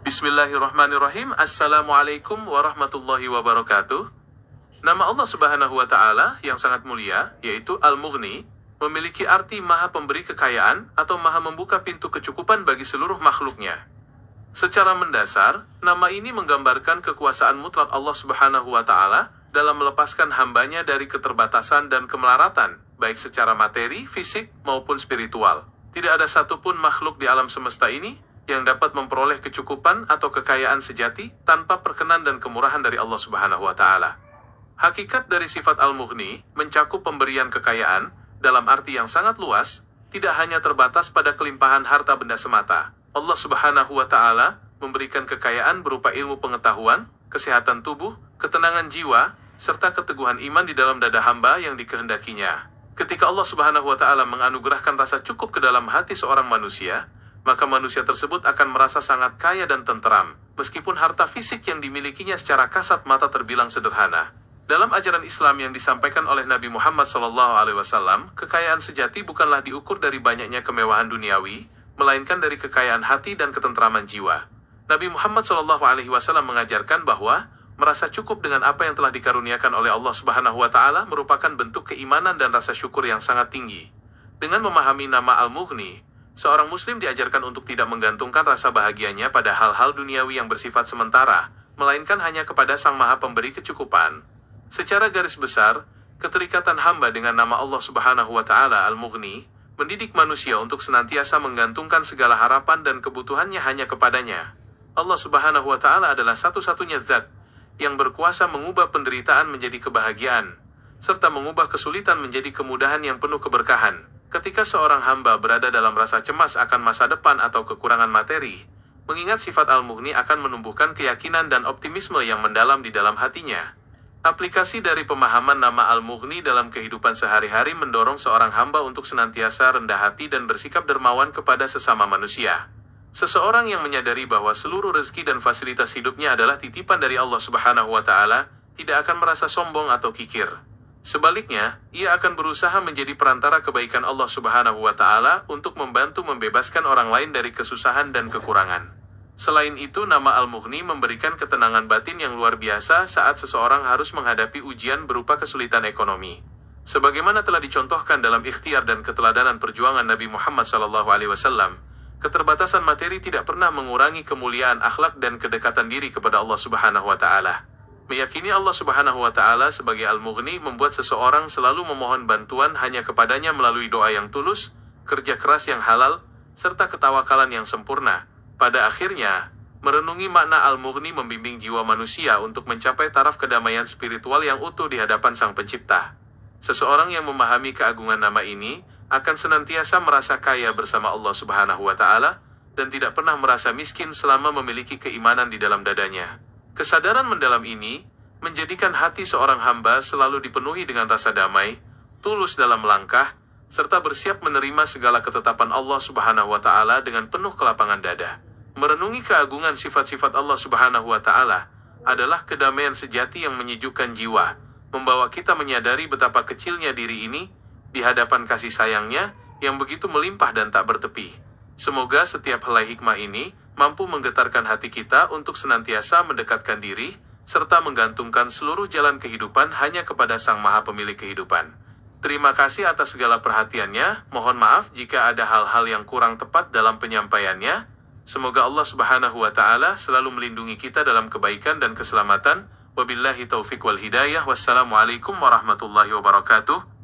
Bismillahirrahmanirrahim. Assalamualaikum warahmatullahi wabarakatuh. Nama Allah Subhanahu wa Ta'ala yang sangat mulia, yaitu Al-Mughni, memiliki arti Maha Pemberi Kekayaan atau Maha Membuka Pintu Kecukupan bagi seluruh makhluknya. Secara mendasar, nama ini menggambarkan kekuasaan mutlak Allah Subhanahu wa Ta'ala dalam melepaskan hambanya dari keterbatasan dan kemelaratan, baik secara materi, fisik, maupun spiritual. Tidak ada satupun makhluk di alam semesta ini yang dapat memperoleh kecukupan atau kekayaan sejati tanpa perkenan dan kemurahan dari Allah Subhanahu wa Ta'ala. Hakikat dari sifat Al-Mughni mencakup pemberian kekayaan dalam arti yang sangat luas, tidak hanya terbatas pada kelimpahan harta benda semata. Allah Subhanahu wa Ta'ala memberikan kekayaan berupa ilmu pengetahuan, kesehatan tubuh, ketenangan jiwa, serta keteguhan iman di dalam dada hamba yang dikehendakinya. Ketika Allah Subhanahu wa Ta'ala menganugerahkan rasa cukup ke dalam hati seorang manusia, maka manusia tersebut akan merasa sangat kaya dan tenteram, meskipun harta fisik yang dimilikinya secara kasat mata terbilang sederhana. Dalam ajaran Islam yang disampaikan oleh Nabi Muhammad SAW, kekayaan sejati bukanlah diukur dari banyaknya kemewahan duniawi, melainkan dari kekayaan hati dan ketentraman jiwa. Nabi Muhammad SAW mengajarkan bahwa merasa cukup dengan apa yang telah dikaruniakan oleh Allah Subhanahu wa Ta'ala merupakan bentuk keimanan dan rasa syukur yang sangat tinggi. Dengan memahami nama Al-Mughni, seorang muslim diajarkan untuk tidak menggantungkan rasa bahagianya pada hal-hal duniawi yang bersifat sementara, melainkan hanya kepada Sang Maha Pemberi Kecukupan. Secara garis besar, keterikatan hamba dengan nama Allah Subhanahu wa Ta'ala Al-Mughni mendidik manusia untuk senantiasa menggantungkan segala harapan dan kebutuhannya hanya kepadanya. Allah Subhanahu wa Ta'ala adalah satu-satunya zat yang berkuasa mengubah penderitaan menjadi kebahagiaan, serta mengubah kesulitan menjadi kemudahan yang penuh keberkahan. Ketika seorang hamba berada dalam rasa cemas akan masa depan atau kekurangan materi, mengingat sifat Al-Mughni akan menumbuhkan keyakinan dan optimisme yang mendalam di dalam hatinya. Aplikasi dari pemahaman nama Al-Mughni dalam kehidupan sehari-hari mendorong seorang hamba untuk senantiasa rendah hati dan bersikap dermawan kepada sesama manusia. Seseorang yang menyadari bahwa seluruh rezeki dan fasilitas hidupnya adalah titipan dari Allah Subhanahu wa Ta'ala, tidak akan merasa sombong atau kikir. Sebaliknya, ia akan berusaha menjadi perantara kebaikan Allah Subhanahu wa Ta'ala untuk membantu membebaskan orang lain dari kesusahan dan kekurangan. Selain itu, nama Al-Mughni memberikan ketenangan batin yang luar biasa saat seseorang harus menghadapi ujian berupa kesulitan ekonomi. Sebagaimana telah dicontohkan dalam ikhtiar dan keteladanan perjuangan Nabi Muhammad SAW, keterbatasan materi tidak pernah mengurangi kemuliaan akhlak dan kedekatan diri kepada Allah Subhanahu wa Ta'ala. Meyakini Allah Subhanahu wa Ta'ala sebagai Al-Mughni membuat seseorang selalu memohon bantuan hanya kepadanya melalui doa yang tulus, kerja keras yang halal, serta ketawakalan yang sempurna. Pada akhirnya, merenungi makna Al-Mughni membimbing jiwa manusia untuk mencapai taraf kedamaian spiritual yang utuh di hadapan Sang Pencipta. Seseorang yang memahami keagungan nama ini akan senantiasa merasa kaya bersama Allah Subhanahu wa Ta'ala dan tidak pernah merasa miskin selama memiliki keimanan di dalam dadanya. Kesadaran mendalam ini menjadikan hati seorang hamba selalu dipenuhi dengan rasa damai, tulus dalam melangkah, serta bersiap menerima segala ketetapan Allah Subhanahu wa Ta'ala dengan penuh kelapangan dada. Merenungi keagungan sifat-sifat Allah Subhanahu wa Ta'ala adalah kedamaian sejati yang menyejukkan jiwa, membawa kita menyadari betapa kecilnya diri ini di hadapan kasih sayangnya yang begitu melimpah dan tak bertepi. Semoga setiap helai hikmah ini mampu menggetarkan hati kita untuk senantiasa mendekatkan diri, serta menggantungkan seluruh jalan kehidupan hanya kepada Sang Maha Pemilik Kehidupan. Terima kasih atas segala perhatiannya, mohon maaf jika ada hal-hal yang kurang tepat dalam penyampaiannya. Semoga Allah Subhanahu wa Ta'ala selalu melindungi kita dalam kebaikan dan keselamatan. Wabillahi taufiq wal hidayah. Wassalamualaikum warahmatullahi wabarakatuh.